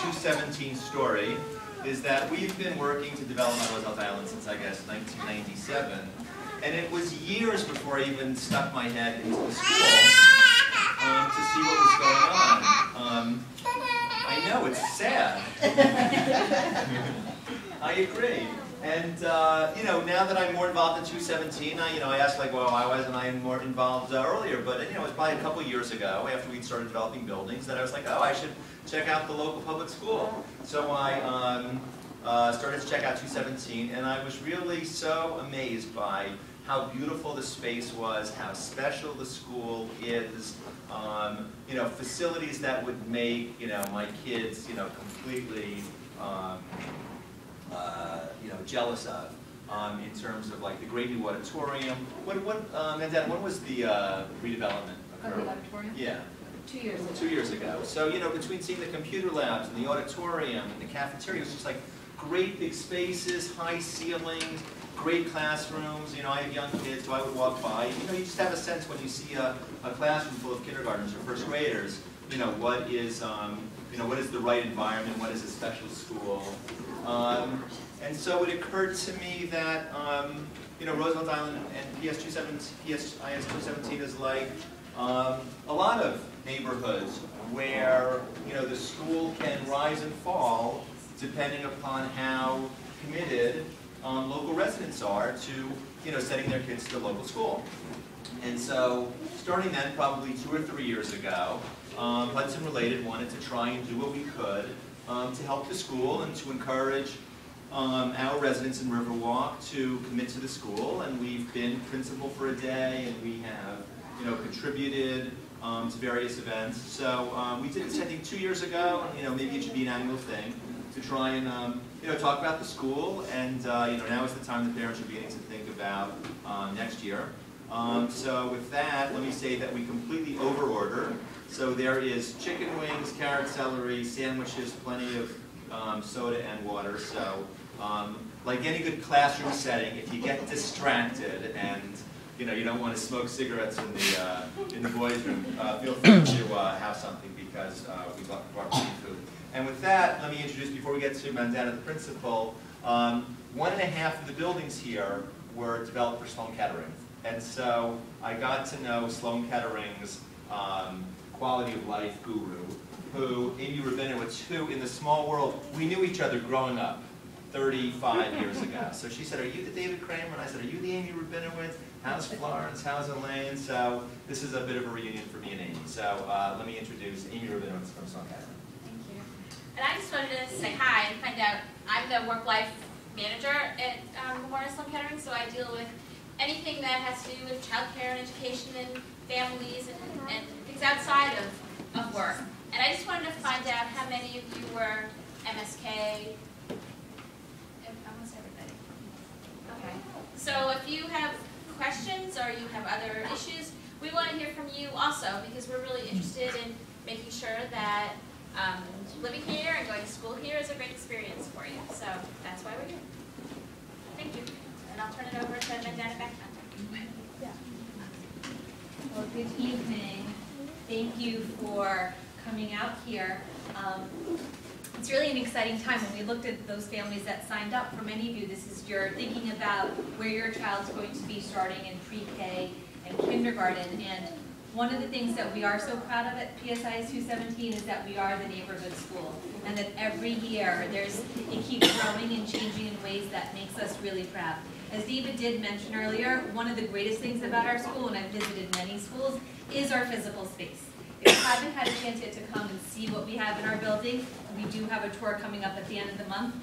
PS217 story is that we've been working to develop on Roosevelt Island since, I guess, 1997. And it was years before I even stuck my head into the school to see what was going on. I know, it's sad. I agree. And you know, now that I'm more involved in 217, I asked like, well, why wasn't I more involved earlier? But it was probably a couple years ago, after we'd started developing buildings, that I was like, oh, I should check out the local public school. So I started to check out 217, and I was really so amazed by how beautiful the space was, how special the school is. Facilities that would make my kids completely jealous of, in terms of like the great new auditorium. Mandana, when was the redevelopment occurred? Of the auditorium? Yeah. 2 years ago. 2 years ago. So between seeing the computer labs and the auditorium and the cafeteria, it was just like great big spaces, high ceilings, great classrooms. I have young kids, so I would walk by. You just have a sense when you see a classroom full of kindergartners or first graders. What is what is the right environment? What is a special school? And so it occurred to me that Roosevelt Island and PS217 is like a lot of neighborhoods where the school can rise and fall depending upon how committed local residents are to setting their kids to the local school. And so starting then, probably 2 or 3 years ago, Hudson Related wanted to try and do what we could to help the school and to encourage our residents in Riverwalk to commit to the school. And we've been principal for a day, and we have contributed to various events. So we did this, I think, 2 years ago. Maybe it should be an annual thing to try and talk about the school. And now is the time the parents are beginning to think about next year. So with that, let me say that we completely overorder. So there is chicken wings, carrot celery, sandwiches, plenty of soda and water. So like any good classroom setting, if you get distracted and you don't want to smoke cigarettes in the boys' room, feel free to have something, because we brought food. And with that, let me introduce, before we get to Mandana, the principal, 1.5 of the buildings here were developed for Sloan Kettering. And so I got to know Sloan Kettering's quality of life guru, who, Amy Rabinowitz, who in the small world, we knew each other growing up 35 years ago. So she said, are you the David Kramer? And I said, are you the Amy Rabinowitz? How's Florence? How's Elaine? So this is a bit of a reunion for me and Amy. So let me introduce Amy Rabinowitz from Sloan Kettering. And I just wanted to say hi and find out, I'm the work-life manager at Memorial Sloan Kettering, so I deal with anything that has to do with childcare and education and families and things outside of work. And I just wanted to find out how many of you were MSK. Almost everybody. Okay. So if you have questions or you have other issues, we want to hear from you also, because we're really interested in making sure that living here and going to school here is a great experience for you. So that's why we're here. Thank you. And I'll turn it over to Mandana Beckman. Well, good evening. Thank you for coming out here. It's really an exciting time. When we looked at those families that signed up, for many of you, this is you're thinking about where your child's going to be starting in pre-K and kindergarten. And one of the things that we are so proud of at PSIS 217 is that we are the neighborhood school, and that every year it keeps growing and changing in ways that makes us really proud. As David did mention earlier, one of the greatest things about our school, and I've visited many schools, is our physical space. If you haven't had a chance yet to come and see what we have in our building, we do have a tour coming up at the end of the month.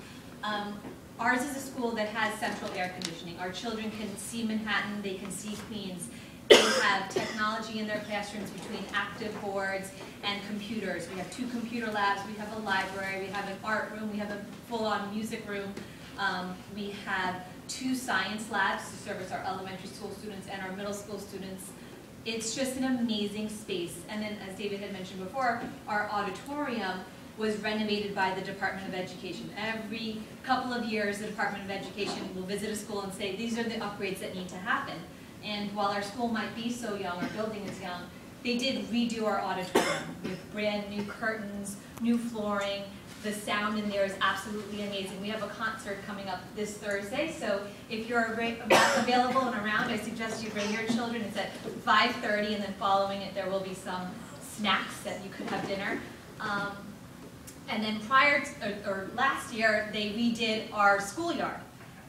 Ours is a school that has central air conditioning. Our children can see Manhattan, they can see Queens. We have technology in their classrooms between active boards and computers. We have 2 computer labs, we have a library, we have an art room, we have a full-on music room. We have 2 science labs to service our elementary school students and our middle school students. It's just an amazing space. And then, as David had mentioned before, our auditorium was renovated by the Department of Education. Every couple of years, the Department of Education will visit a school and say, these are the upgrades that need to happen. And while our school might be so young, our building is young, they did redo our auditorium with brand new curtains, new flooring, The sound in there is absolutely amazing. We have a concert coming up this Thursday, so if you're available and around, I suggest you bring your children. It's at 5:30, and then following it, there will be some snacks that you could have dinner. And then last year, they redid our schoolyard.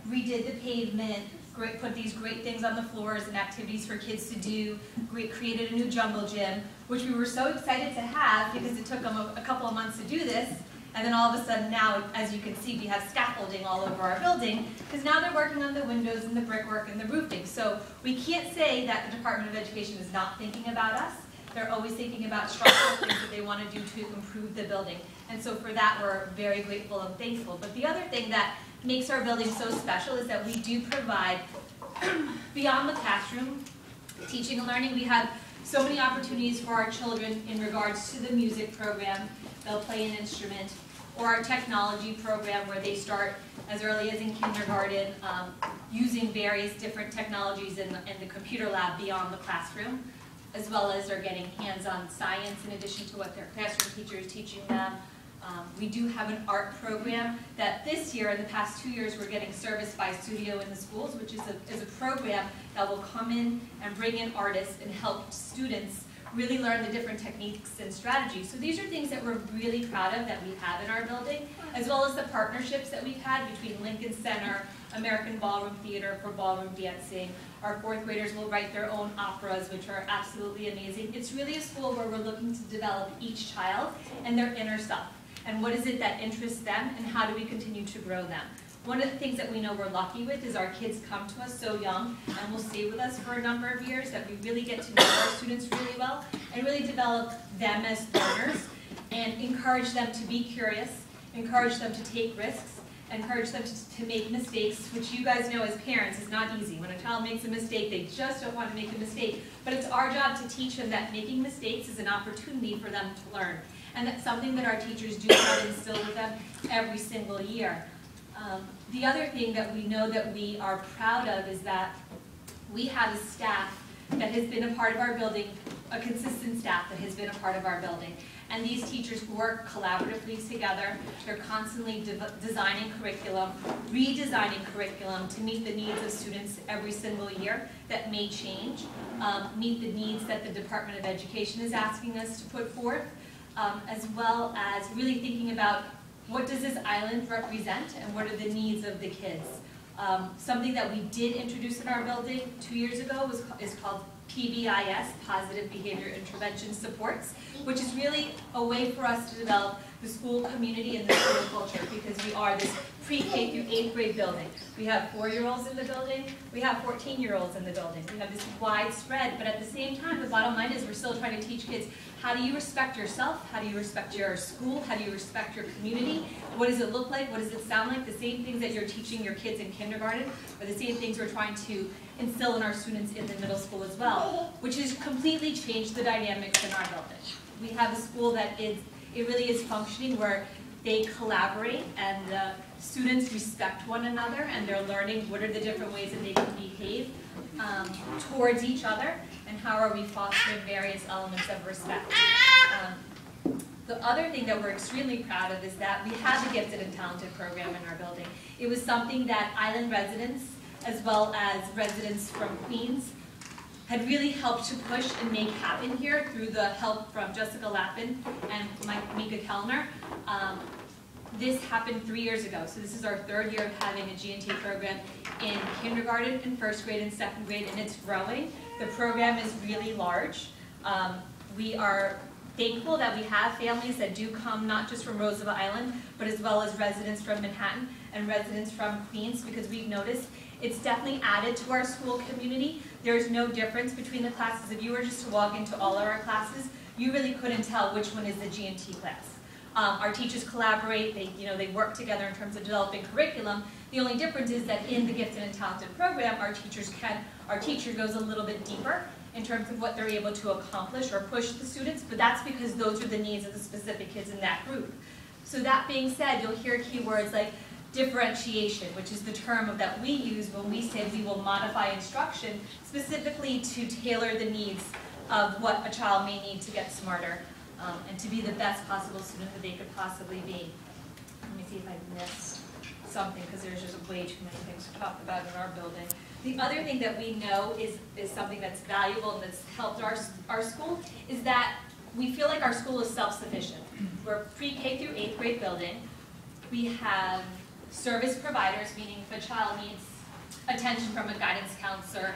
Redid the pavement, put these great things on the floors and activities for kids to do, created a new jungle gym, which we were so excited to have because it took them a couple of months to do this. And then all of a sudden now, as you can see, we have scaffolding all over our building because now they're working on the windows and the brickwork and the roofing. So we can't say that the Department of Education is not thinking about us. They're always thinking about structural things that they want to do to improve the building. And so for that, we're very grateful and thankful. But the other thing that makes our building so special is that we do provide, beyond the classroom, teaching and learning. We have so many opportunities for our children in regards to the music program. They'll play an instrument, or our technology program where they start as early as in kindergarten using various different technologies in the computer lab beyond the classroom, as well as they're getting hands-on science in addition to what their classroom teacher is teaching them. We do have an art program that this year, in the past 2 years, we're getting serviced by Studio in the Schools, which is a program that will come in and bring in artists and help students really learn the different techniques and strategies. So these are things that we're really proud of that we have in our building, as well as the partnerships that we've had between Lincoln Center, American Ballroom Theater for ballroom dancing. Our fourth graders will write their own operas, which are absolutely amazing. It's really a school where we're looking to develop each child and their inner self. And what is it that interests them, and how do we continue to grow them? One of the things that we know we're lucky with is our kids come to us so young and will stay with us for a number of years, that we really get to know our students really well and really develop them as learners and encourage them to be curious, encourage them to take risks, encourage them to make mistakes, which you guys know as parents is not easy. When a child makes a mistake, they just don't want to make a mistake. But it's our job to teach them that making mistakes is an opportunity for them to learn. And that's something that our teachers do try to instill with them every single year. The other thing that we know that we are proud of is that we have a staff that has been a part of our building, a consistent staff that has been a part of our building. And these teachers work collaboratively together. They're constantly designing curriculum, redesigning curriculum to meet the needs of students every single year that may change, meet the needs that the Department of Education is asking us to put forth, as well as really thinking about what does this island represent and what are the needs of the kids. Something that we did introduce in our building 2 years ago is called PBIS, Positive Behavior Intervention Supports, which is really a way for us to develop the school community and the school culture, because we are this pre-K through 8th grade building. We have 4-year-olds in the building, we have 14-year-olds in the building. We have this wide spread, but at the same time, the bottom line is we're still trying to teach kids, how do you respect yourself? How do you respect your school? How do you respect your community? What does it look like? What does it sound like? The same things that you're teaching your kids in kindergarten are the same things we're trying to instill in our students in the middle school as well, which has completely changed the dynamics in our building. We have a school that it really is functioning where they collaborate and the students respect one another and they're learning what are the different ways that they can behave towards each other and how are we fostering various elements of respect. The other thing that we're extremely proud of is that we have a gifted and talented program in our building. It was something that island residents, as well as residents from Queens, had really helped to push and make happen here through the help from Jessica Lappin and Mika Kellner. This happened 3 years ago, so this is our 3rd year of having a G&T program in kindergarten, in 1st grade, and 2nd grade, and it's growing. The program is really large. We are thankful that we have families that do come not just from Roosevelt Island, but as well as residents from Manhattan and residents from Queens, because we've noticed it's definitely added to our school community. There's no difference between the classes. If you were just to walk into all of our classes, you really couldn't tell which one is the G&T class. Our teachers collaborate, they work together in terms of developing curriculum. The only difference is that in the Gifted and Talented program, our teacher goes a little bit deeper in terms of what they're able to accomplish or push the students, but that's because those are the needs of the specific kids in that group. So that being said, you'll hear keywords like differentiation, which is the term that we use when we say we will modify instruction specifically to tailor the needs of what a child may need to get smarter and to be the best possible student that they could possibly be. let me see if I missed something, because there's just way too many things to talk about in our building. The other thing that we know is something that's valuable and that's helped our school is that we feel like our school is self-sufficient. We're pre-K through 8th grade building. We have service providers, meaning if a child needs attention from a guidance counselor,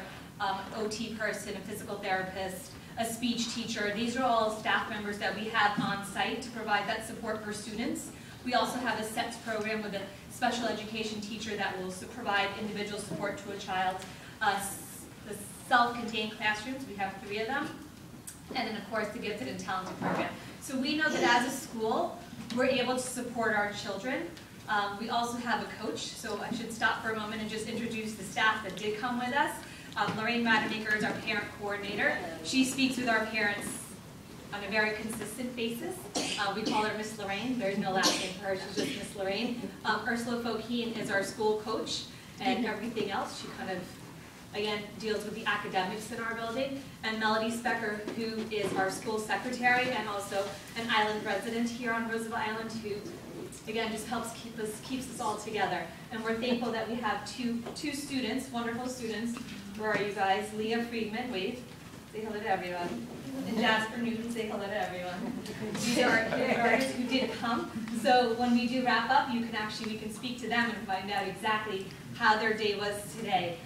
OT person, a physical therapist, a speech teacher. These are all staff members that we have on site to provide that support for students. We also have a SETS program with a special education teacher that will provide individual support to a child. The self-contained classrooms, we have 3 of them. And then of course the gifted and talented program. So we know that as a school, we're able to support our children. We also have a coach, so I should stop for a moment and just introduce the staff that did come with us. Lorraine Rademacher is our parent coordinator. She speaks with our parents on a very consistent basis. We call her Miss Lorraine. There's no last name for her, she's just Miss Lorraine. Ursula Fokine is our school coach, and everything else, she kind of, again, deals with the academics in our building. And Melody Specker, who is our school secretary and also an island resident here on Roosevelt Island, who again just helps keeps us all together. And we're thankful that we have two students, wonderful students. Where are you guys? Leah Friedman, wave, say hello to everyone. And Jasper Newton, say hello to everyone. These are our kindergartners who did come. So when we do wrap up, we can speak to them and find out exactly how their day was today.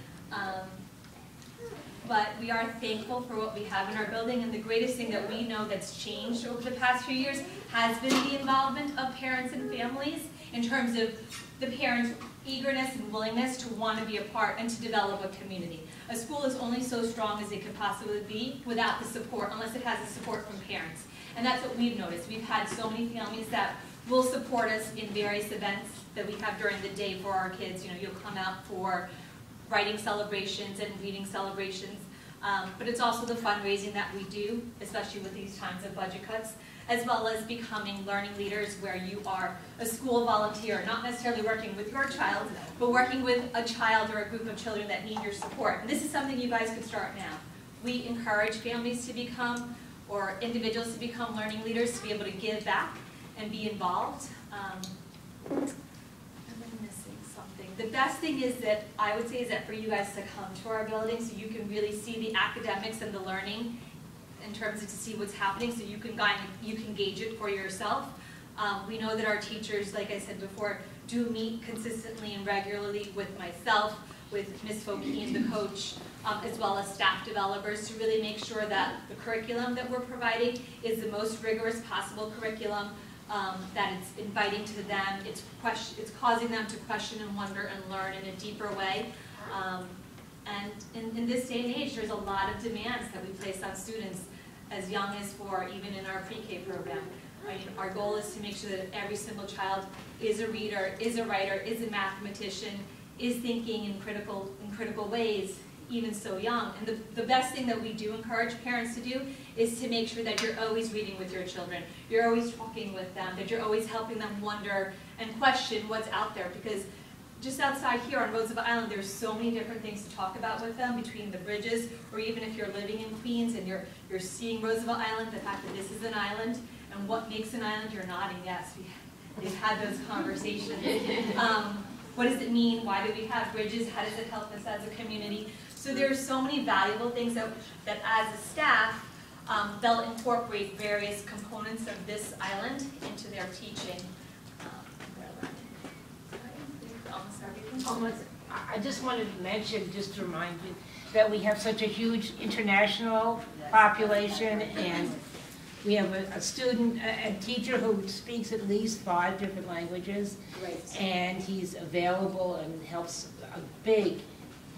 But we are thankful for what we have in our building, and the greatest thing that we know that's changed over the past few years has been the involvement of parents and families in terms of the parents' eagerness and willingness to want to be a part and to develop a community. A school is only so strong as it could possibly be without the support, unless it has the support from parents. And that's what we've noticed. We've had so many families that will support us in various events that we have during the day for our kids. You know, you'll come out for writing celebrations and reading celebrations, but it's also the fundraising that we do, especially with these times of budget cuts, as well as becoming learning leaders where you are a school volunteer, not necessarily working with your child, but working with a child or a group of children that need your support. And this is something you guys could start now. We encourage families to become, or individuals to become learning leaders, to be able to give back and be involved. The best thing is that I would say is that for you guys to come to our building so you can really see the academics and the learning in terms of to see what's happening, so you can gauge it for yourself. We know that our teachers, like I said before, do meet consistently and regularly with myself, with Ms. Fokine, the coach, as well as staff developers, to really make sure that the curriculum that we're providing is the most rigorous possible curriculum. That it's inviting to them, it's causing them to question and wonder and learn in a deeper way. And in this day and age, there's a lot of demands that we place on students as young as 4, even in our pre-K program. Our goal is to make sure that every single child is a reader, is a writer, is a mathematician, is thinking in critical ways, even so young. And the best thing that we do encourage parents to do is to make sure that you're always reading with your children, you're always talking with them, that you're always helping them wonder and question what's out there, because just outside here on Roosevelt Island, there's so many different things to talk about with them between the bridges, or even if you're living in Queens and you're seeing Roosevelt Island, the fact that this is an island, and what makes an island, you're nodding yes. We've had those conversations. What does it mean? Why do we have bridges? How does it help us as a community? So there are so many valuable things that as a staff, they'll incorporate various components of this island into their teaching. I just wanted to mention, just to remind you, that we have such a huge international population, and we have a teacher who speaks at least 5 different languages, and he's available and helps a big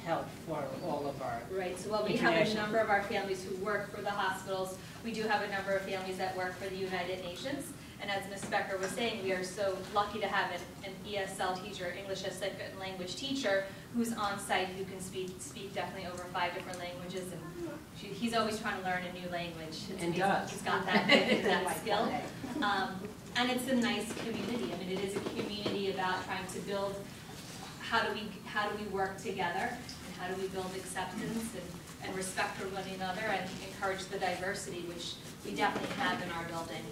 help for all of our So we have a number of our families who work for the hospitals. We do have a number of families that work for the United Nations. And as Ms. Becker was saying, we are so lucky to have an ESL teacher, English as Second Language teacher, who's on site, who can speak definitely over 5 different languages. And he's always trying to learn a new language. And does. He's got that skill. And it's a nice community. I mean, it is a community about trying to build how do we work together, and how do we build acceptance and respect for one another, and encourage the diversity, which we definitely have in our building.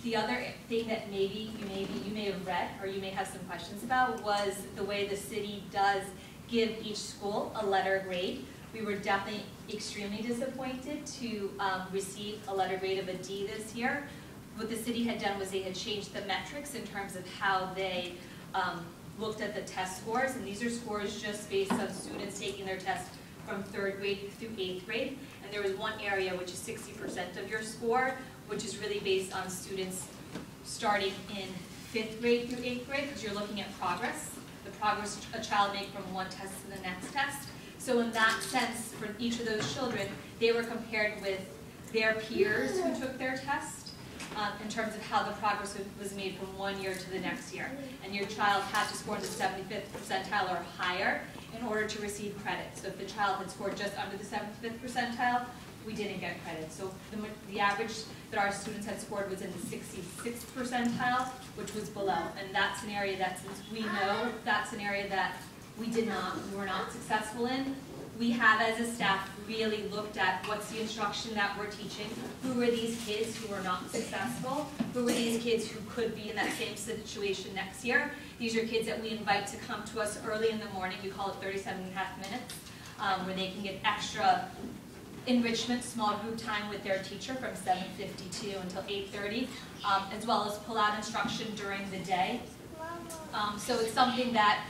The other thing that maybe you may have read or you may have some questions about was the way the city does give each school a letter grade. We were definitely extremely disappointed to receive a letter grade of a D this year. What the city had done was they had changed the metrics in terms of how they looked at the test scores, and these are scores just based on students taking their test from 3rd grade through 8th grade. And there was one area which is 60% of your score, which is really based on students starting in 5th grade through 8th grade, because you're looking at progress, the progress a child makes from one test to the next test. So in that sense, for each of those children, they were compared with their peers who took their test in terms of how the progress was made from one year to the next year. And your child had to score in the 75th percentile or higher in order to receive credit. So if the child had scored just under the 75th percentile, we didn't get credit. So the average that our students had scored was in the 66th percentile, which was below. And that's an area that, since we know that's an area that we were not successful in, we have as a staff really looked at what's the instruction that we're teaching, who were these kids who were not successful, who were these kids who could be in that same situation next year. These are kids that we invite to come to us early in the morning, we call it 37.5 minutes, where they can get extra enrichment, small group time with their teacher from 7:52 until 8:30, as well as pull out instruction during the day. So it's something that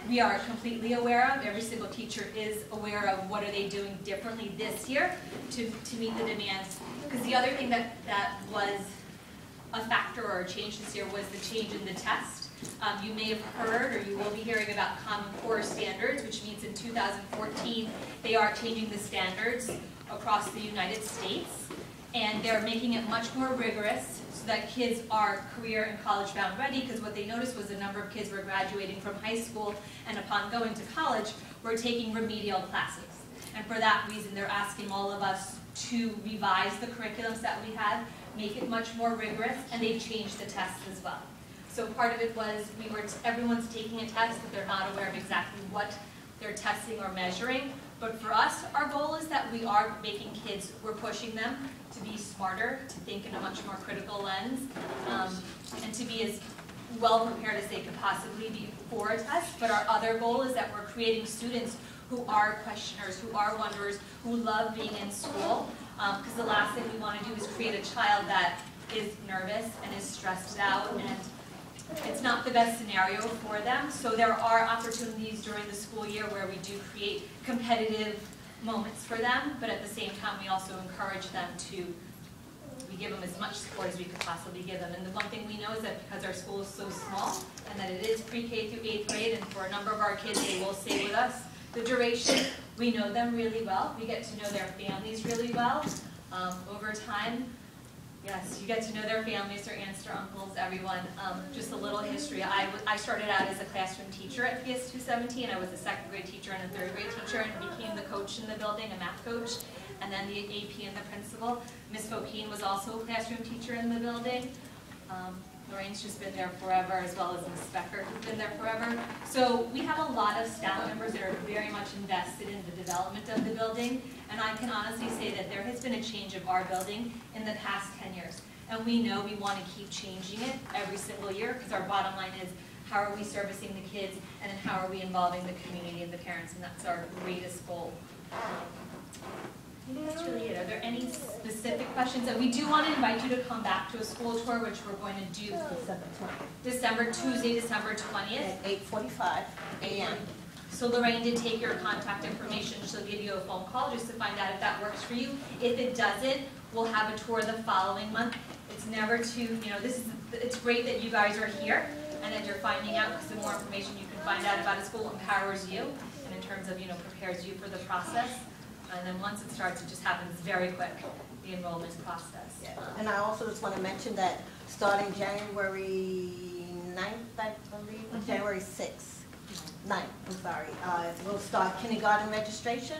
we are completely aware of. Every single teacher is aware of what are they doing differently this year to meet the demands. Because the other thing that was a factor or a change this year was the change in the test. You may have heard, or you will be hearing about Common Core standards, which means in 2014 they are changing the standards across the United States, and they're making it much more rigorous so that kids are career and college bound ready, because what they noticed was a number of kids were graduating from high school and upon going to college were taking remedial classes. And for that reason, they're asking all of us to revise the curriculums that we have, make it much more rigorous, and they've changed the tests as well. So part of it was everyone's taking a test, but they're not aware of exactly what they're testing or measuring. But for us, our goal is that we are making kids, we're pushing them to be smarter, to think in a much more critical lens, and to be as well prepared as they could possibly be for a test. But our other goal is that we're creating students who are questioners, who are wonderers, who love being in school. Because the last thing we want to do is create a child that is nervous and is stressed out, and it's not the best scenario for them. So there are opportunities during the school year where we do create competitive moments for them, but at the same time we also encourage them we give them as much support as we could possibly give them. And the one thing we know is that because our school is so small and that it is pre-K through 8th grade, and for a number of our kids they will stay with us the duration, we know them really well. We get to know their families really well over time. Yes, you get to know their families, their aunts, their uncles, everyone. Just a little history. I started out as a classroom teacher at PS 217. I was a 2nd grade teacher and a 3rd grade teacher, and became the coach in the building, a math coach, and then the AP and the principal. Miss Fokine was also a classroom teacher in the building. Lorraine's just been there forever, as well as Miss Becker, who's been there forever. So we have a lot of staff members that are very much invested in the development of the building, and I can honestly say that there has been a change of our building in the past 10 years. And we know we want to keep changing it every single year, because our bottom line is, how are we servicing the kids, and then how are we involving the community and the parents, and that's our greatest goal. I think that's really it. Are there any specific questions? And we do want to invite you to come back to a school tour, which we're going to do Tuesday, December 20th. At 8:45 a.m. So Lorraine did take your contact information. She'll give you a phone call just to find out if that works for you. If it doesn't, we'll have a tour the following month. It's never too, it's great that you guys are here and that you're finding out, because the more information you can find out about a school empowers you, and in terms of, prepares you for the process. And then once it starts, it just happens very quick, the enrollment process. Yeah. And I also just want to mention that starting January 9th, I believe, January 6th, 9th, I'm sorry, we'll start kindergarten registration.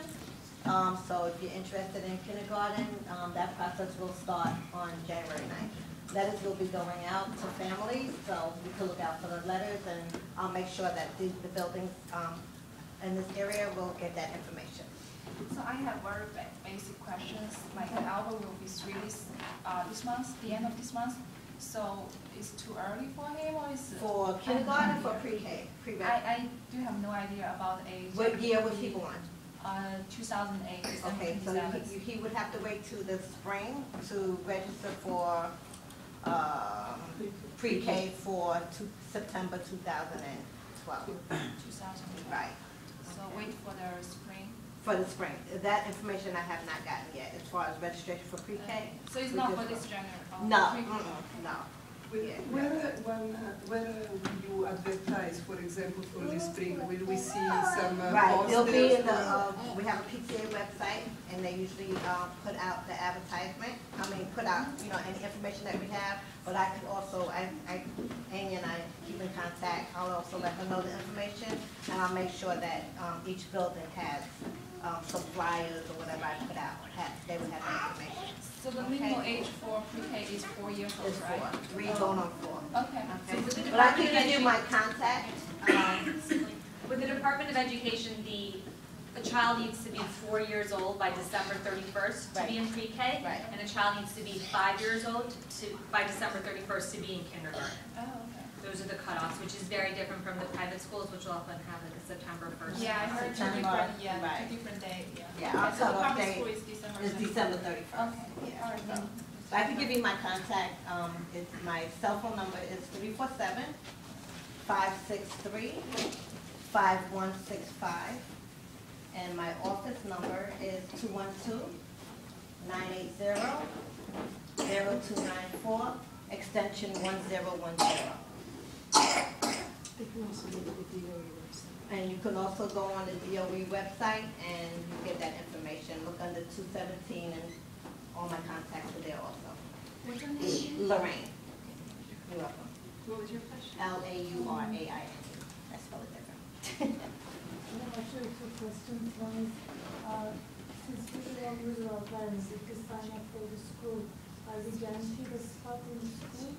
So if you're interested in kindergarten, that process will start on January 9th. Letters will be going out to families, so you can look out for the letters, and I'll make sure that the buildings in this area will get that information. So I have very basic questions. Like Albert will be 3 this month, the end of this month. So it's too early for him, or is it? For kindergarten, for pre-K, pre-K. I do have no idea about age. What year was he born? 2008, December Okay, so 27th. he would have to wait till the spring to register for pre-K for September 2012. 2008. Right, So wait for the spring. for the spring. That information I have not gotten yet, as far as registration for pre-K. So it's we not just- for this January? or No, pre-K? no. Yeah. Where will you advertise, for example, for the spring? Will we see some Right, they'll be in posters? the, we have a PTA website, and they usually put out the advertisement, put out, any information that we have, but I could also, Amy and I keep in contact, I'll also let her know the information, and I'll make sure that each building has some flyers or whatever I put out, they would have the information. So the minimum age for pre-K is 4 years old, It's right? 4, 3 going on 4. Okay. Okay, with the but I can Department of give you my contact, With the Department of Education, a child needs to be 4 years old by December 31st to be in pre-K, Right. and a child needs to be 5 years old by December 31st to be in kindergarten. Oh, okay. Those are the cutoffs, which is very different from the private schools, which will often have like a September 1st. Yeah, I heard two September, different, right. 2 different days, yeah. Yeah, our So the cutoff public date school is December. is December 31st. Okay, Yeah. all right, So- thank you. So I can give you my contact, my cell phone number is 347-563-5165, and my office number is 212-980-0294, extension 1010. And you can also go on the DOE website and you get that information. Look under 217 and all my contacts are there also. What's your name? Lorraine. You're welcome. What was your question? Laurain. I spell it different. Actually, 2 questions. One is, since people are Roosevelt Island, if they sign up for the school, are we guaranteed a spot in the school?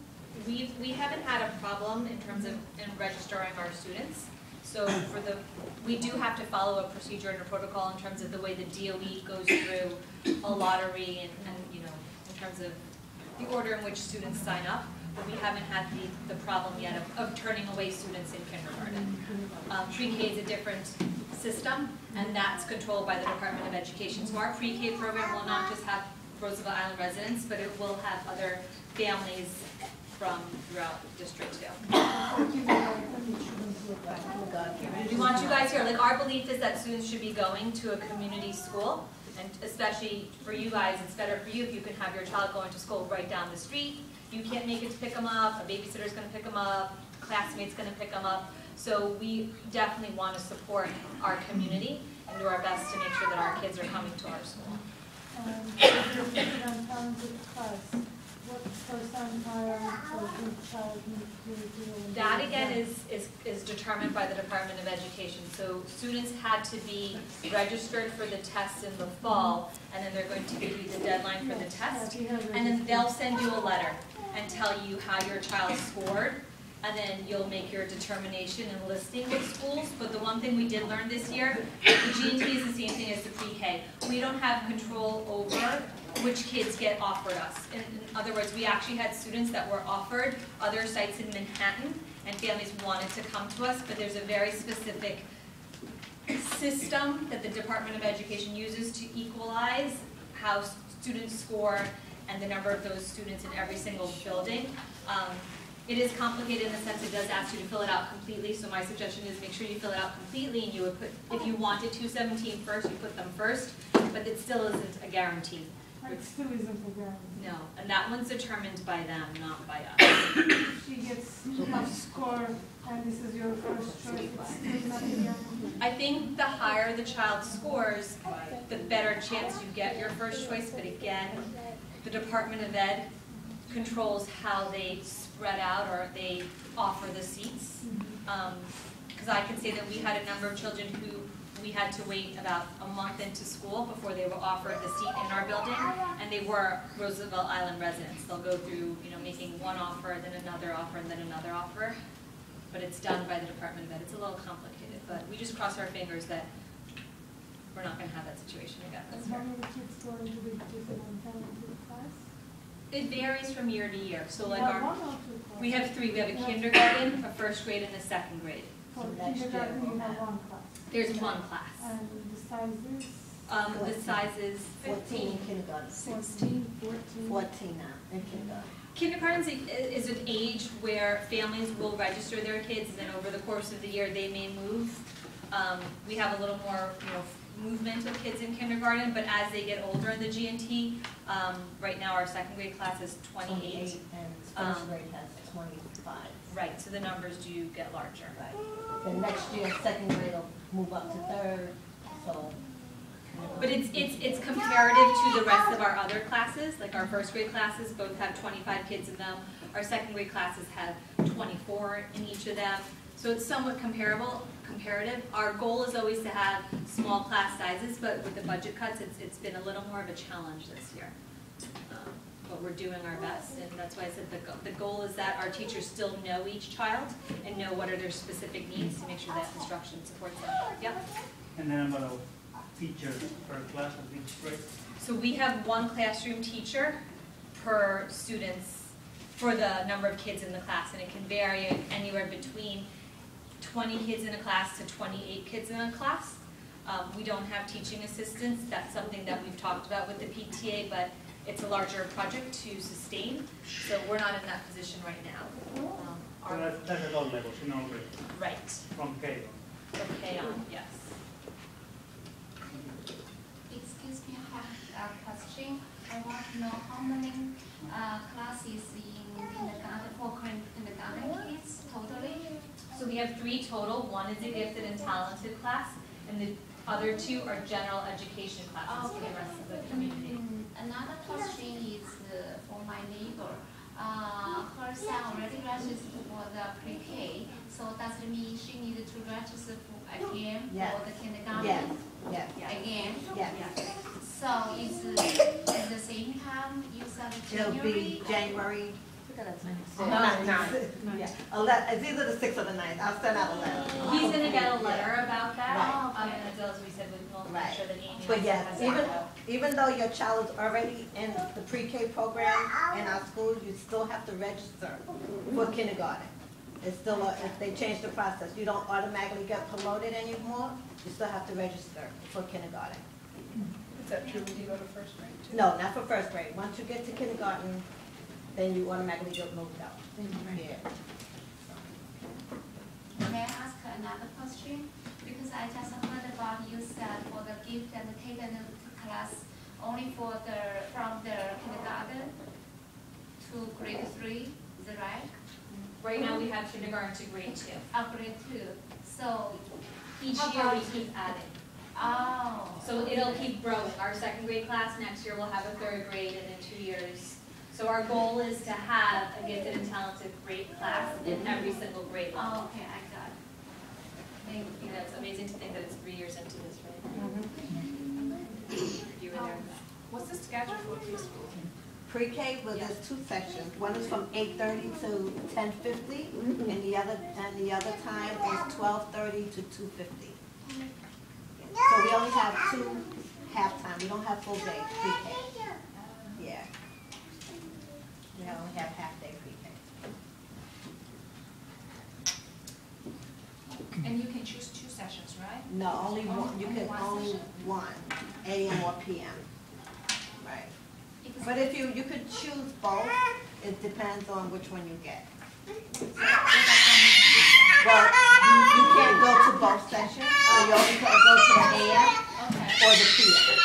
We haven't had a problem in terms of registering our students. So we do have to follow a procedure and a protocol in terms of the way the DOE goes through a lottery and in terms of the order in which students sign up. But we haven't had the problem yet of turning away students in kindergarten. Pre-K is a different system, and that's controlled by the Department of Education. So our pre-K program will not just have Roosevelt Island residents, but it will have other families from throughout the district too. We want you guys here. Like, our belief is that students should be going to a community school, and especially for you guys, it's better for you if you can have your child going to school right down the street. You can't make it to pick them up, a babysitter's gonna pick them up, a classmate's gonna pick them up. So we definitely want to support our community and do our best to make sure that our kids are coming to our school. If you're putting on talented class, what percentile for each child needs to do? That again is determined by the Department of Education. So students had to be registered for the tests in the fall, and then they're going to give you the deadline for the test. And then they'll send you a letter and tell you how your child scored, and then you'll make your determination and listing with schools. But the one thing we did learn this year, the G&T is the same thing as the pre-K. We don't have control over which kids get offered us. In other words, we actually had students that were offered other sites in Manhattan, and families wanted to come to us, but there's a very specific system that the Department of Education uses to equalize how students score and the number of those students in every single building. It is complicated in the sense it does ask you to fill it out completely, so my suggestion is make sure you fill it out completely, and you would put, if you wanted 217 first, you put them first, but it still isn't a guarantee. It still isn't a guarantee. No, and that one's determined by them, not by us. She gets top score, and this is your first choice, it's still not a guarantee. I think the higher the child scores, the better chance you get your first choice, but again, the Department of Ed controls how they spread out or they offer the seats. Because I can say that we had a number of children who we had to wait about a month into school before they were offered the seat in our building, and they were Roosevelt Island residents. They'll go through, making one offer, then another offer, and then another offer. But it's done by the Department of Ed. It's a little complicated, but we just cross our fingers that we're not gonna have that situation again this And year. how many kids go into the different talented class? It varies from year to year, so like You have our, one or two classes? we have three, we have a kindergarten, a first grade, and a second grade. For next year kindergarten, we'll you have have- one class. There's one class. And the sizes? The size is 14 in kindergarten. 16, 14? 14 now in kindergarten. kindergarten is an age where families will register their kids, and then over the course of the year, they may move. We have a little more, movement of kids in kindergarten, but as they get older in the G&T, right now our second grade class is 28. And first grade has 25. Right, so the numbers do get larger. Right. Then next year, second grade will move up to third, so. But it's comparative to the rest of our other classes, like our first grade classes both have 25 kids in them. Our second grade classes have 24 in each of them. So it's somewhat comparative. Our goal is always to have small class sizes, but with the budget cuts, it's been a little more of a challenge this year. But we're doing our best, and that's why I said the goal is that our teachers still know each child and know what are their specific needs to make sure that instruction supports them. Yep. And then about teachers per class of each grade? So we have one classroom teacher per students for the number of kids in the class, and it can vary anywhere between 20 kids in a class to 28 kids in a class. We don't have teaching assistants. That's something that we've talked about with the PTA, but it's a larger project to sustain, so we're not in that position right now. So that's at all levels, in all grades, Right, from K on. okay on, yes. Excuse me, I have a question. I want to know how many classes in kindergarten for kindergarten kids totally? So we have 3 total. One is a gifted and talented class, and the other 2 are general education classes for the rest of the community. Another question is for my neighbor. Her son already registered for the pre-K, so does it mean she needed to register again Yes. for the kindergarten? Yes, yes, Again? yes. So is it at the same time you said It'll January? be January. Ninth. Yeah, it's either the 6th or the 9th. I'll send out a letter. He's gonna get a letter about that, Right. and as we said, we'll make Right. sure that Amy But also yes, has that. even though your child is already in the pre-K program in our school, you still have to register for kindergarten. It's still, if they change the process, you don't automatically get promoted anymore, you still have to register for kindergarten. Is that true when you go to first grade too? No, not for first grade. Once you get to kindergarten, then you automatically get moved out. Yeah. May I ask another question? Because I just heard about you said for the gift and the take and the class only for from the kindergarten to grade 3, is that right? Right now, we have kindergarten to grade 2. Grade 2. So, Each How year, we about- keep adding. oh. So it'll keep growing. Our second grade class, next year we'll have a third grade, and in 2 years. So our goal is to have a gifted and talented grade class in every single grade level. Oh, okay, I got it. Thank you. You know, it's amazing to think that it's 3 years into this, right? You were there. What's the schedule for preschool? Pre-K, well, there's 2 sections. One is from 8:30 to 10:50, and the other time is 12:30 to 2:50. So we only have 2 half-time. We don't have full day pre-K. Yeah. We only have half-day pre-K. And you can choose 2 sessions, right? No, only one. You can only session? one, AM or PM. Right. But if you could choose both, it depends on which one you get. Well, you can't go to both sessions, so you only can go to the AM or the PM.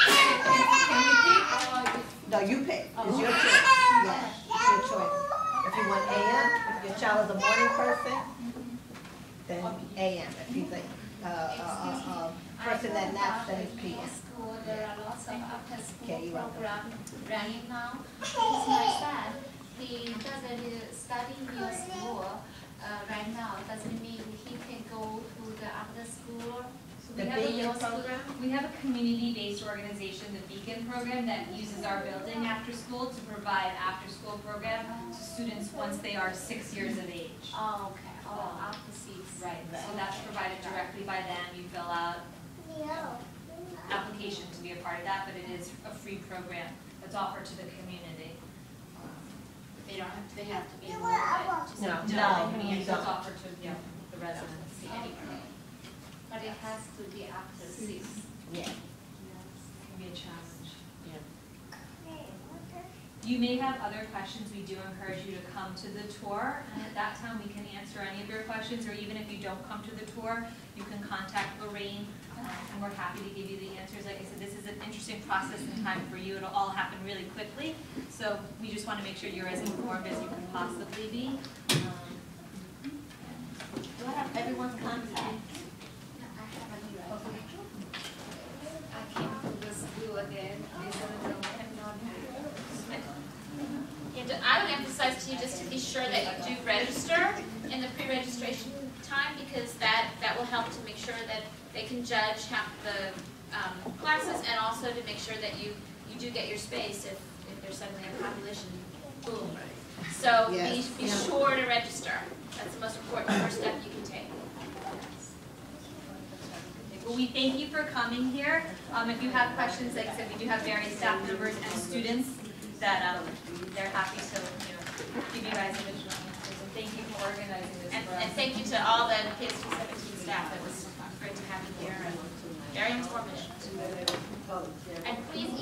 Can you pick or No, you pick, it's your choice, yeah, it's your choice. If you want AM, if your child is a morning person, then AM. If he's a person that naps, then it's PM. school, there are lots of after-school Okay, you're welcome. programs running now. Because my son, he doesn't study in your school right now. Doesn't mean he can go to the after-school. We The have a Beacon program? We have a community-based organization, the Beacon program, that uses our building after school to provide after-school program to students once they are 6 years of age. Oh, okay. Oh, after 6. Right, so that's provided directly by them, you fill out. application to be a part of that, but it is a free program that's offered to the community. They have to be enrolled. No. It's offered to, the residents. But it has to be after 6. Yeah. It can be a challenge. You may have other questions. We do encourage you to come to the tour, and at that time we can answer any of your questions, or even if you don't come to the tour, you can contact Lorraine, and we're happy to give you the answers. Like I said, this is an interesting process and time for you. It'll all happen really quickly, so we just want to make sure you're as informed as you can possibly be. Do I have everyone's contact? I came to the school again. And I would emphasize to you just to be sure that you do register in the pre-registration time, because that will help to make sure that they can judge the classes, and also to make sure that you do get your space if there's suddenly a population boom. So be sure to register. That's the most important first step you can take. Well, we thank you for coming here. If you have questions, like I said, we do have various staff members and students that they're happy to give you guys additional answers. And thank you for organizing this for us. And thank you to all the PS217 staff. It was great to have you here and very informative. And please